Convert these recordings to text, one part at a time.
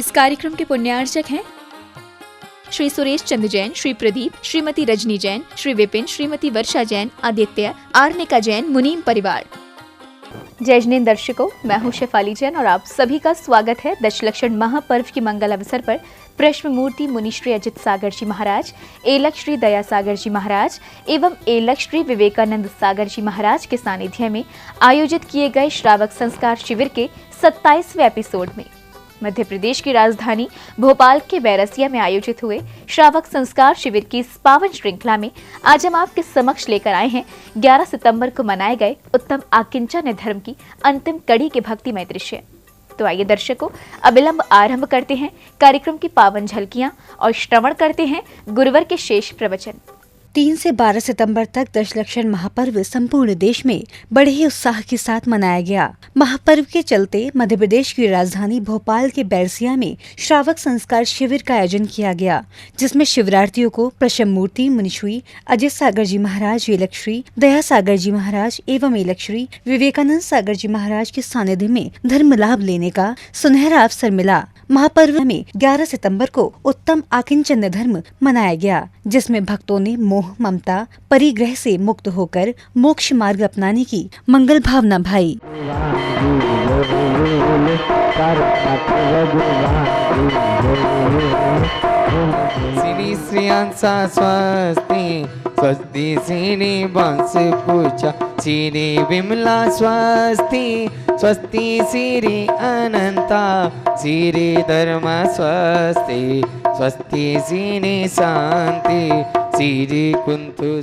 इस कार्यक्रम के पुण्यार्चक हैं श्री सुरेश चंद्र जैन, श्री प्रदीप, श्रीमती रजनी जैन, श्री विपिन, श्रीमती वर्षा जैन, आदित्य, आर्निका जैन, मुनीम परिवार। जय जिनेंद्र दर्शकों, मैं हूं शेफाली जैन और आप सभी का स्वागत है दशलक्षण महापर्व की मंगल अवसर पर प्रश्न मूर्ति मुनि श्री अजित सागर जी महाराज, एलक श्री दया सागर जी महाराज एवं एलक श्री विवेकानंद सागर जी महाराज के सानिध्य में आयोजित किए गए श्रावक संस्कार शिविर के 27वें एपिसोड में मध्य प्रदेश की राजधानी भोपाल के बैरसिया में आयोजित हुए श्रावक संस्कार शिविर की इस पावन श्रृंखला में आज हम आपके समक्ष लेकर आए हैं 11 सितंबर को मनाए गए उत्तम आकिंचन धर्म की अंतिम कड़ी के भक्तिमय दृश्य। तो आइए दर्शकों, अविलंब आरंभ करते हैं कार्यक्रम की पावन झलकियां और श्रवण करते हैं गुरुवर के शेष प्रवचन। 3 से 12 सितंबर तक दशलक्षण महापर्व संपूर्ण देश में बड़े ही उत्साह के साथ मनाया गया। महापर्व के चलते मध्य प्रदेश की राजधानी भोपाल के बैरसिया में श्रावक संस्कार शिविर का आयोजन किया गया, जिसमें शिविरार्थियों को प्रश्न मूर्ति मुनिश्री अजित सागर जी महाराज, एलक श्री दया सागर जी महाराज एवं एलक श्री विवेकानंद सागर जी महाराज के सानिध्य में धर्म लाभ लेने का सुनहरा अवसर मिला। महापर्व में 11 सितंबर को उत्तम आकिंचन धर्म मनाया गया, जिसमें भक्तों ने मोह ममता परिग्रह से मुक्त होकर मोक्ष मार्ग अपनाने की मंगल भावना भाई। श्री श्रियांसा स्वस्ति स्वस्ति श्री बंश पूजा श्री विमला स्वस्ति स्वस्ति श्री अनंता श्री धर्म स्वस्ति स्वस्ति श्री शांति श्री कुंतु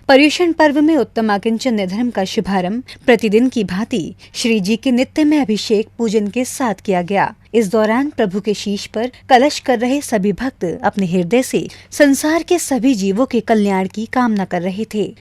पर्युषण पर्व में उत्तम आकिंचन धर्म का शुभारंभ प्रतिदिन की भांति श्री जी के नित्य में अभिषेक पूजन के साथ किया गया। इस दौरान प्रभु के शीश पर कलश कर रहे सभी भक्त अपने हृदय से संसार के सभी जीवों के कल्याण की कामना कर रहे थे।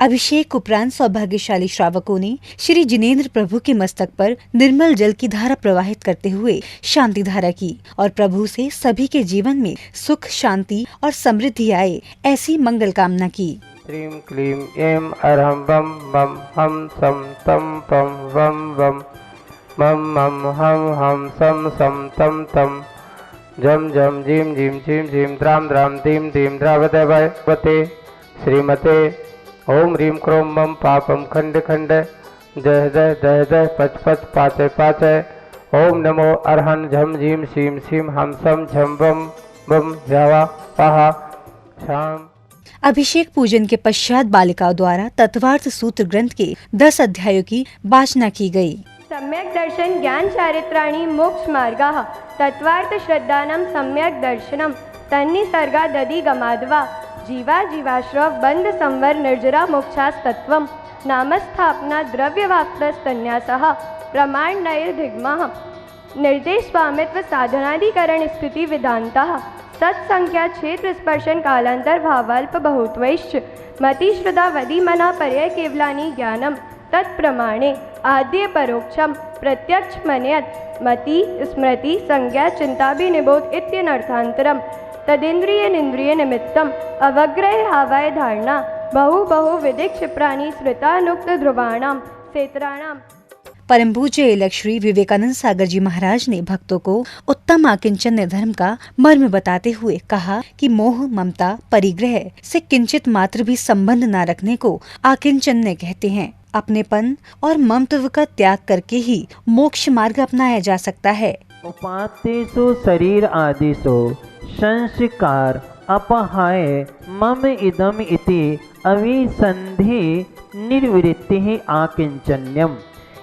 अभिषेक उपरांत सौभाग्यशाली श्रावकों ने श्री जिनेंद्र प्रभु के मस्तक पर निर्मल जल की धारा प्रवाहित करते हुए शांति धारा की और प्रभु से सभी के जीवन में सुख, शांति और समृद्धि आए, ऐसी मंगल कामना की। श्रीं क्लीं ऐं अरहं बम बम हम सम तम पम वम वम मम मम हम हम सम सम तम तम जम जम जीम जीम झीम झीम द्राम द्राम दीम दीम द्रावदेवते श्रीमते ओम ह्रीं क्रोम मम पापम खंड खंड जय जय जय जय पच पच पाचे पाचे ओम नमो अरहन झम झीम शीम शीम हम सम झम बम बम जावा पाहा शाम। अभिषेक पूजन के पश्चात बालिकाओं द्वारा तत्वार्थ सूत्र ग्रंथ के 10 अध्यायों की वाचना की गई। सम्यक दर्शन ज्ञान चारित्राणि मोक्ष मार्गाः तत्वार्थ श्रद्धानं सम्यक दर्शनम तन्निसर्गा दधि गमाद्वा जीवा जीवाश्रव बंध संवर निर्जरा मोक्षास्तत्वम नामस्थापना द्रव्यवाप्तस्तन्यासः प्रमाण नैर्धिग्मः निर्देश स्वामित्व साधनाधिकरण स्थिति विधानतः सत्संख्या क्षेत्र स्पर्शन कालांतर भावाल्प बहुत्वैश्च मति श्रद्धा वदि मना पर्याय केवलानि ज्ञानम तत्प्रमाणे आद्य परोक्षम प्रत्यक्ष मन्यत मति स्मृति संज्ञा चिंताभिनिबोध इत्यनर्थांतरम तदिंद्रिय निंद्रिय निमित्तम अवग्रह हावाय धारणा बहु बहु विधि क्षिप्राणि श्रुतानुक्त ध्रुवाणाम क्षेत्राणाम। परम पूज्य एलक श्री विवेकानंद सागर जी महाराज ने भक्तों को उत्तम आकिंचन धर्म का मर्म बताते हुए कहा कि मोह ममता परिग्रह से किंचित मात्र भी संबंध न रखने को आकिंचन कहते हैं। अपनेपन और ममत्व का त्याग करके ही मोक्ष मार्ग अपनाया जा सकता है। उपातेषु शरीर आदिषु संस्कार अपहाय मम इदम इति अविसंधि निर्वृत्ति आकिंचन्यम।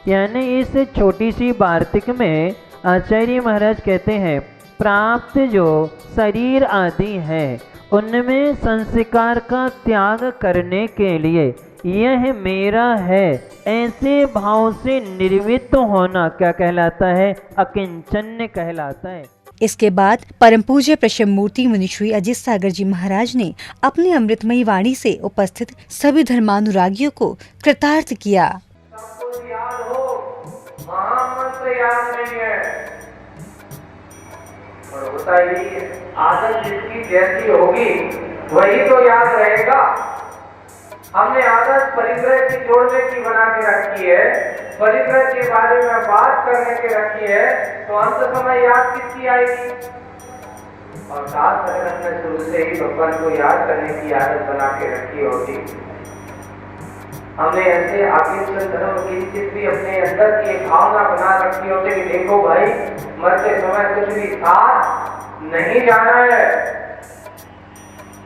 यानी इस छोटी सी वार्तिक में आचार्य महाराज कहते हैं, प्राप्त जो शरीर आदि है उनमें संस्कार का त्याग करने के लिए यह मेरा है ऐसे भाव से निर्वृत्त होना क्या कहलाता है? अकिंचन्य कहलाता है। इसके बाद परम पूज्य प्रशम मूर्ति मुनि श्री अजित सागर जी महाराज ने अपनी अमृतमयी वाणी से उपस्थित सभी धर्मानुरागियों को कृतार्थ किया। सबको याद हो, महामंत्र याद नहीं है और होता ही है। आदत जिसकी जैसी होगी वही तो याद रहेगा। हमने आदत परिग्रह की जोड़ने की बना के रखी है, परिग्रह के बारे में बात करने के रखी है, तो अंत समय याद किसकी आएगी? और साथ संगत में शुरू से ही भगवान को याद करने की आदत बना के रखी होगी। हमने ऐसे आगे धर्म की भी अपने अंदर की एक भावना बना रखी होती कि देखो भाई, मरते समय कुछ भी साथ नहीं जाना है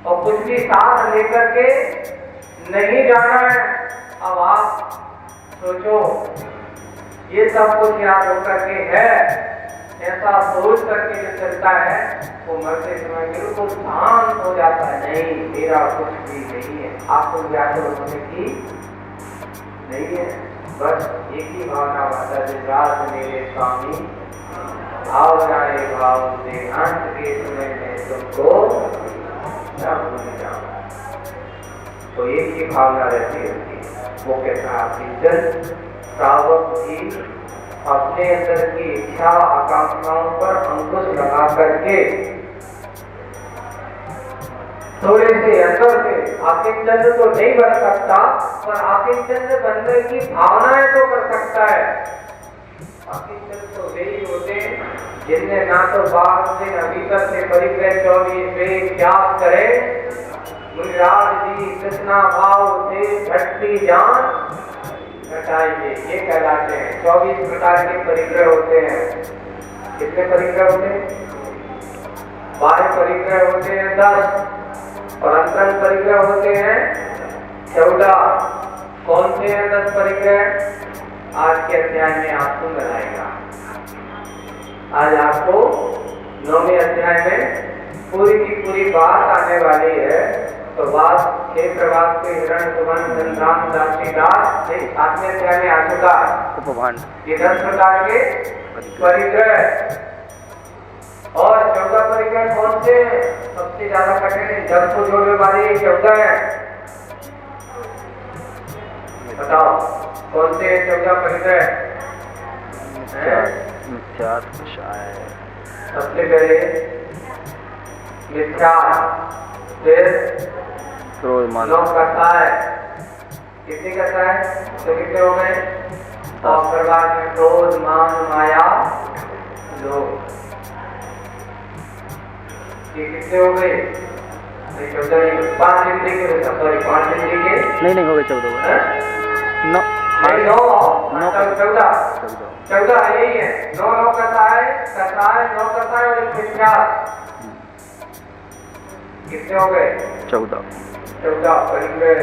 और कुछ भी साथ लेकर के नहीं जाना है। अब आप सोचो, ये सब कुछ याद होकर के है, ऐसा सोच करके जो चलता है वो मरते समय बिल्कुल शांत हो जाता है। नहीं, मेरा कुछ भी नहीं है, आपको व्याकुल होने की नहीं है। बस एक ही भावना माता जी, रात मेरे स्वामी भावनाएं भाव से अंत के समय में तुमको न भूल जाऊं। तो एक ही भावना रहती है, वो कहता है श्रावक भी अपने अंदर की इच्छा आकांक्षाओं पर अंकुश लगा करके थोड़े से अंदर से आकिंचन तो नहीं बन सकता, पर आकिंचन बनने की भावनाएं तो कर सकता है। आकिंचन तो वे ही होते हैं जिनने ना तो बाहर से न भीतर से परिग्रह 24 वेद त्याग करे। मुनिराज जी कृष्णा भाव से घटती जान घटाइए, ये कहलाते हैं। 24 प्रकार के परिग्रह होते हैं। कितने परिग्रह होते हैं? बाह्य परिग्रह होते हैं 10 और अंतरंग परिग्रह होते हैं 14। कौन से हैं 10 परिग्रह? आज के अध्याय में आपको बताएगा। आज आपको 9वें अध्याय में पूरी की पूरी बात आने वाली है। तो बात क्षेत्रवाद के हिरण सुमन संतान दासीदास से 7वें अध्याय में आ चुका है। उपभांड ये 10 प्रकार के परिग्रह और 14 परिग्रह कौन से? सबसे ज्यादा कठिन 10 को जोड़ने वाले 14 है। बताओ कौन से 14 परिग्रह? सबसे पहले मिथ्या, फिर लोभ करता है। कितने करता है? तो कितने हो गए? और फिर बाद में क्रोध, मान, माया, लोभ। ये कितने हो गए? 5 इंद्रिय के, सॉरी 5 इंद्रिय के नहीं हो गए 14 चौदह यही है। 9 करता है 9 करता है और एक मिथ्या। कितने हो गए? 14 परिग्रह।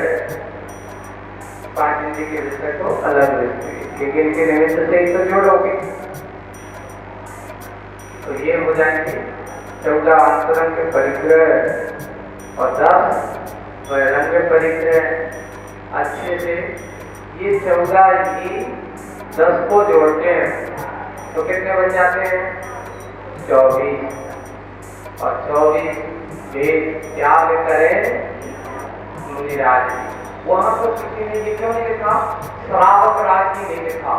5 इंद्रिय के विषय को अलग लेकिन इनके निमित्त से ही तो जोड़ोगे तो ये हो जाएंगे 14 अंतरंग के परिग्रह और 10 बहिरंग के परिग्रह। अच्छे से ये 14 ही 10 को जोड़ते हैं तो कितने बन जाते हैं? 24 और 24 वेद त्याग करें मुनिराज जी। वहां पर किसी ने ये क्यों नहीं लिखा? श्रावक राज जी नहीं लिखा।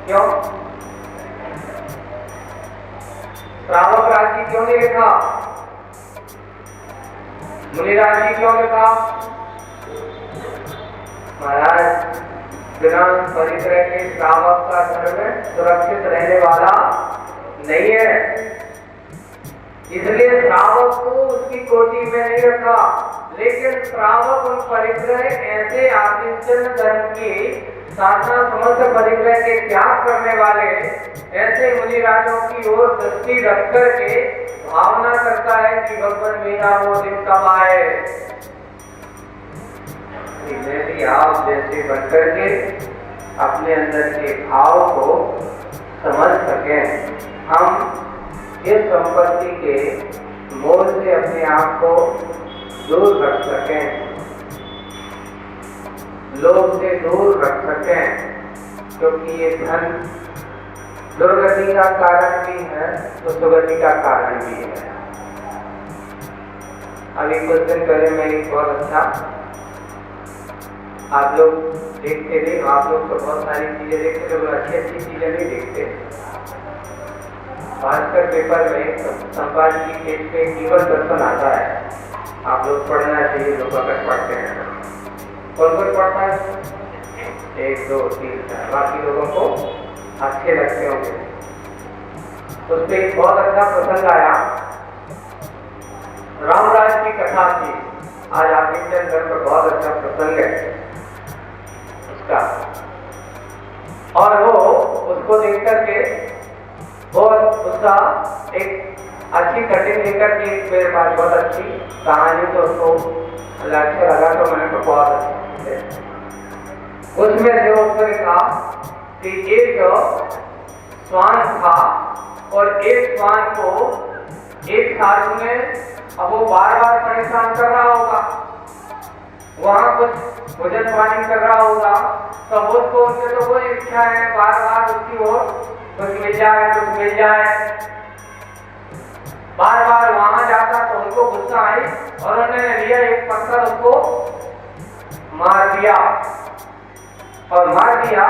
क्यों? श्रावक राज जी क्यों नहीं लिखा? मुनिराज जी क्यों लिखा? महाराज बिना परिग्रह के श्रावक का धर्म सुरक्षित रहने वाला नहीं है, इसलिए श्रावक को उसकी कोटि में नहीं रखा। लेकिन श्रावक और परिग्रह ऐसे आकिंचन धर्म की साधना समस्त परिग्रह के त्याग करने वाले ऐसे मुनिराजों की ओर दृष्टि रख करके भावना करता है कि भगवान मेरा वो दिन कब आए, मैं भी आप जैसे बनकर के अपने अंदर के भाव को समझ सकें, हम इस संपत्ति के मोह से अपने आप को दूर रख सकें, लोभ से दूर रख सकें, क्योंकि ये धन दुर्गति का कारण भी है तो सुगति का कारण भी है। अभी कुछ दिन पहले मैं एक बहुत अच्छा, आप लोग देखते थे, आप लोग तो बहुत सारी चीजें देखते थे, अच्छी अच्छी चीजें नहीं देखते। भास्कर पेपर में संपादकीय पेज पे जीवन दर्शन आता है, आप लोग पढ़ना चाहिए, लोग अगर पढ़ते हैं। कौन कौन पढ़ता है? 1 2 3 4, बाकी लोगों को अच्छे लगते होंगे। उस पर एक बहुत अच्छा प्रसंग आया, रामराज की कथा थी। आज आपके घर पर बहुत अच्छा प्रसंग है उसका, और वो उसको देख करके बहुत उसका एक अच्छी कटिंग लेकर के मेरे पास बहुत अच्छी कहानी, तो उसको अच्छा लगा, तो मैंने तो बहुत अच्छी है। उसमें जो उसने कहा कि एक श्वान था और एक श्वान को एक साधु में, अब वो बार बार परेशान कर रहा होगा, वहां कुछ भोजन पानी कर रहा होगा, तो उसको उससे तो वो इच्छा है बार बार उसकी ओर कुछ मिल जाए, कुछ मिल जाए। बार बार वहां जाता तो उनको गुस्सा आई और उन्होंने लिया एक पत्थर, उसको मार दिया, और मार दिया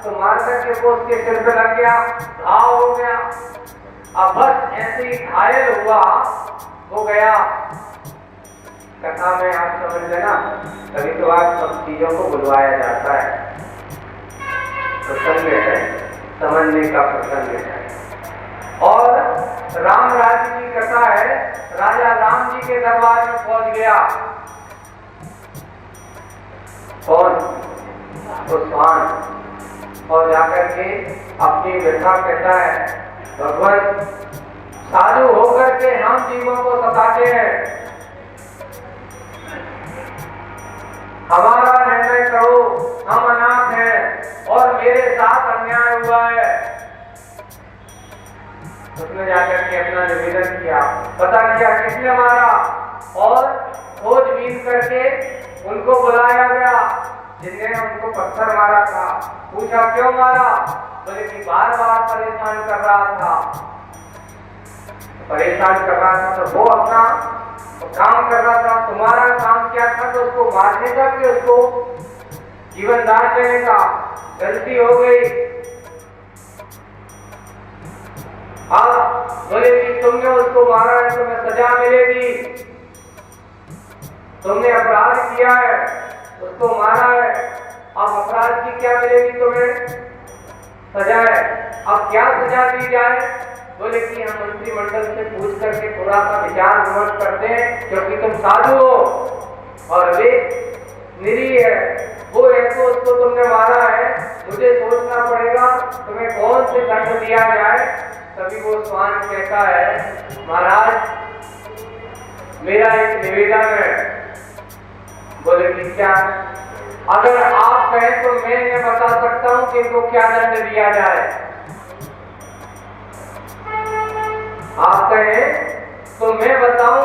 तो मार करके वो उसके सिर पे लग गया, घाव हो गया। अब बस ऐसे ही घायल हुआ हो गया। कथा में आप समझ लेना, कभी तो आप सब चीजों को बुलवाया जाता है, प्रसंग है, समझने का प्रसंग है। और राम राज्य की कथा है, राजा राम जी के दरबार में पहुंच गया। कौन? तो स्वान, और जाकर के अपनी व्यथा कहता है, भगवान साधु होकर के हम जीवों को सताते हैं, हमारा निर्णय करो, हम अनाथ हैं और मेरे साथ अन्याय हुआ है। उसने जाकर के अपना निवेदन किया, पता किया किसने मारा, और खोजबीन करके उनको बुलाया गया जिन्हें उनको पत्थर मारा था। पूछा क्यों मारा? बोले कि बार बार परेशान कर रहा था। परेशान कर रहा था तो वो अपना काम कर रहा था, तुम्हारा काम क्या था? तो उसको मारने का कि उसको जीवन दान देने का? गलती हो गई। अब बोले कि तुमने उसको मारा है, तुम्हें सजा मिलेगी, तुमने अपराध किया है, उसको मारा है, अब अपराध की क्या मिलेगी तुम्हें? सजा है। अब क्या सजा दी जाए? बोले कि हम मंत्रिमंडल से पूछ करके थोड़ा सा विचार विमर्श करते हैं, क्योंकि तुम साधु हो और वे निरीह है, वो है तो उसको तुमने मारा है, मुझे सोचना पड़ेगा तुम्हें कौन से दंड दिया जाए। तभी वो स्वान कहता है, महाराज मेरा एक निवेदन है। बोले कि क्या? अगर आप कहें तो मैं इन्हें बता सकता हूं कि इनको क्या दंड दिया जाए। आप कहें तो मैं बताऊं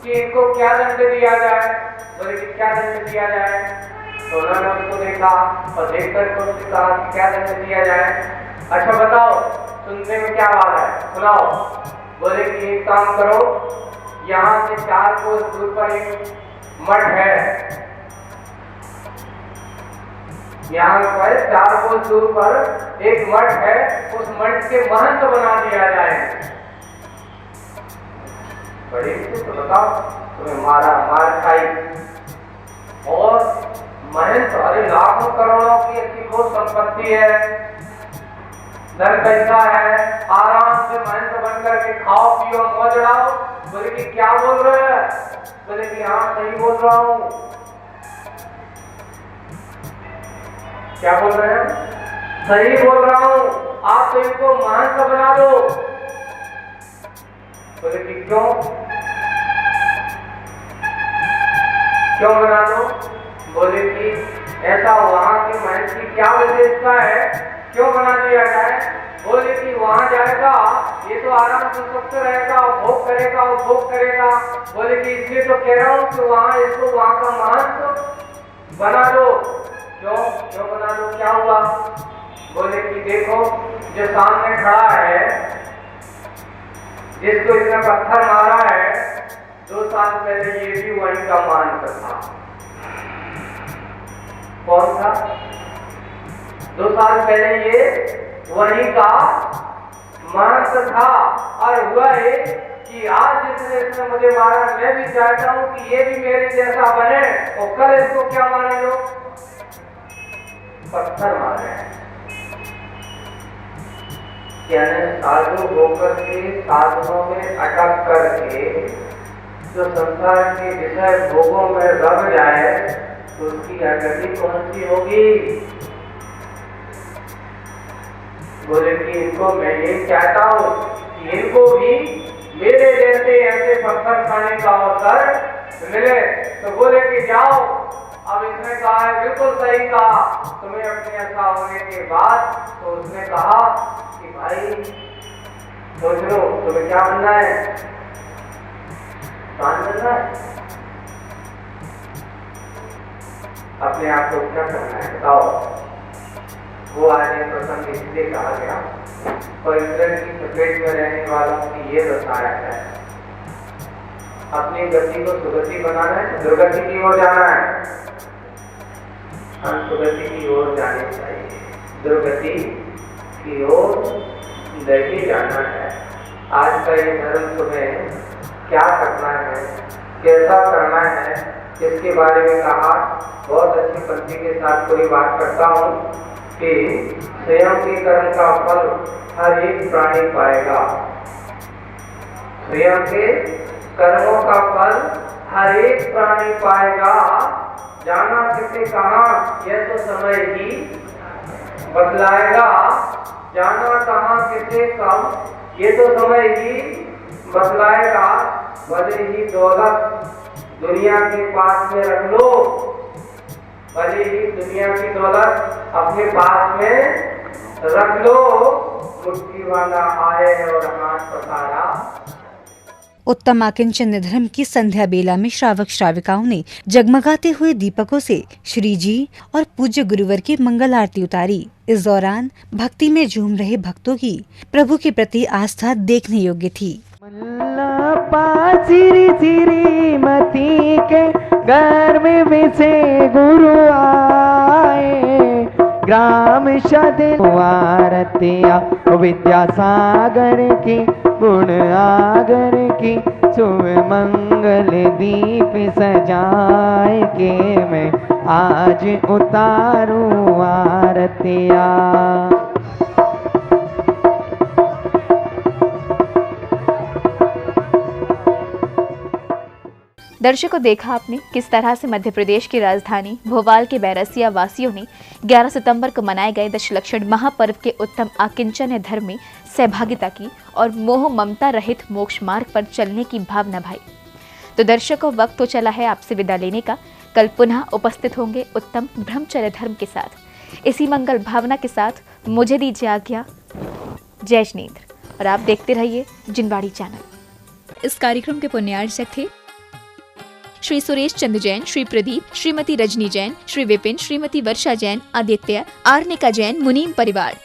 कि इनको क्या दंड दिया जाए। बोले कि क्या दंड दिया जाए? तो उन्होंने उसको देखा और देखकर उससे कहा कि क्या दंड दिया जाए। अच्छा बताओ, सुनने में क्या बात है, सुनाओ। बोले कि एक काम करो, यहाँ से 4 कोस दूर पर एक मठ है, यहाँ पर 4 कोस दूर पर एक मठ है, उस मठ के महंत बना दिया जाए। बड़े तो बताओ, तुम्हें मारा, मार खाई, और महंत, अरे लाखों करोड़ों की अच्छी खूब संपत्ति है, धन पैसा है, आराम से महंत बनकर के खाओ पियो मौज उड़ाओ। बोले कि क्या बोल रहे हैं? बोले कि हाँ सही बोल रहा हूँ। क्या बोल रहे हैं? सही बोल रहा हूँ, आप तो इनको महंत बना दो। बोले कि क्यों? क्यों बना दो? बोले कि ऐसा वहां के महंत की क्या विशेषता है, क्यों बना दिया जाए? बोले कि वहां जाएगा ये तो आराम से स्वस्थ रहेगा, भोग करेगा, उपभोग करेगा। बोले कि इसलिए तो कह रहा हूँ कि वहां इसको वहां का महंत बना दो। क्यों? क्यों बना दो? क्या हुआ? बोले कि देखो जो सामने खड़ा है, जिसको इसने पत्थर मारा है, 2 साल पहले ये भी वहीं का मानता था। कौन था? 2 साल पहले ये वहीं का महंत था। और हुआ है कि आज जिसने इसने मुझे मारा, मैं भी चाहता हूं कि ये भी मेरे जैसा बने, और कल इसको क्या मारे लोग? पत्थर मारे हैं। यानी साधु होकर के साधनों में अटक करके जो संसार के विषय भोगों में रम जाए तो उसकी गति कौन सी होगी? बोले कि इनको मैं ये चाहता हूं कि इनको भी मेरे जैसे ऐसे पत्थर खाने का अवसर मिले। तो बोले कि जाओ। अब इसने कहा है बिल्कुल सही कहा, तुम्हें अपने ऐसा होने के बाद। तो उसने कहा कि भाई सोच लो तुम्हें क्या बनना है, कान बनना है, अपने आप को क्या करना है बताओ। वो आज एक प्रसंग इसलिए कहा गया, और इंद्र की चपेट में रहने वालों की ये दशा है, अपनी गति को सुगति बनाना है, दुर्गति की ओर जाना है। हम सुगति की ओर जानी चाहिए, दुर्गति की ओर नहीं जाना है। आज का ये धर्म तुम्हें क्या करना है, कैसा करना है, इसके बारे में कहा। बहुत अच्छी पंक्ति के साथ कोई बात करता हूँ कि स्वयं के कर्म का फल हर एक प्राणी पाएगा। स्वयं के कर्मों का फल हर एक प्राणी पाएगा। जाना किसे कहाँ यह तो समय ही बतलाएगा। जाना कहाँ किसे कब ये तो समय ही बतलाएगा। भले ही दौलत दुनिया के पास में रख लो, भले ही दुनिया की दौलत अपने पास में रख लो, मुट्ठी वाला आए और हाथ पसारा। उत्तम आकिंचन धर्म की संध्या बेला में श्रावक श्राविकाओं ने जगमगाते हुए दीपकों से श्री जी और पूज्य गुरुवर की मंगल आरती उतारी। इस दौरान भक्ति में झूम रहे भक्तों की प्रभु के प्रति आस्था देखने योग्य थी। चिरी चिरी मती के घर में बिसे गुरु आए, ग्राम आरतिया विद्यासागर की गुण आगर की शुभ मंगल दीप सजाए के मैं आज उतारूं आरतिया। दर्शकों, देखा आपने किस तरह से मध्य प्रदेश की राजधानी भोपाल के बैरसिया वासियों ने 11 सितंबर को मनाए गए दशलक्षण महापर्व के उत्तम आकिंचन धर्म में सहभागिता की और मोह ममता रहित मोक्ष मार्ग पर चलने की भावना भाई। तो दर्शकों, वक्त तो चला है आपसे विदा लेने का। कल पुनः उपस्थित होंगे उत्तम ब्रह्मचर्य धर्म के साथ। इसी मंगल भावना के साथ मुझे दीजिए आज्ञा। जय जिनेंद्र। और आप देखते रहिए जिनवाड़ी चैनल। इस कार्यक्रम के पुण्यार्चक थे श्री सुरेश चंद्र जैन, श्री प्रदीप, श्रीमती रजनी जैन, श्री विपिन, श्रीमती वर्षा जैन, आदित्य, आर्निका जैन, मुनीम परिवार।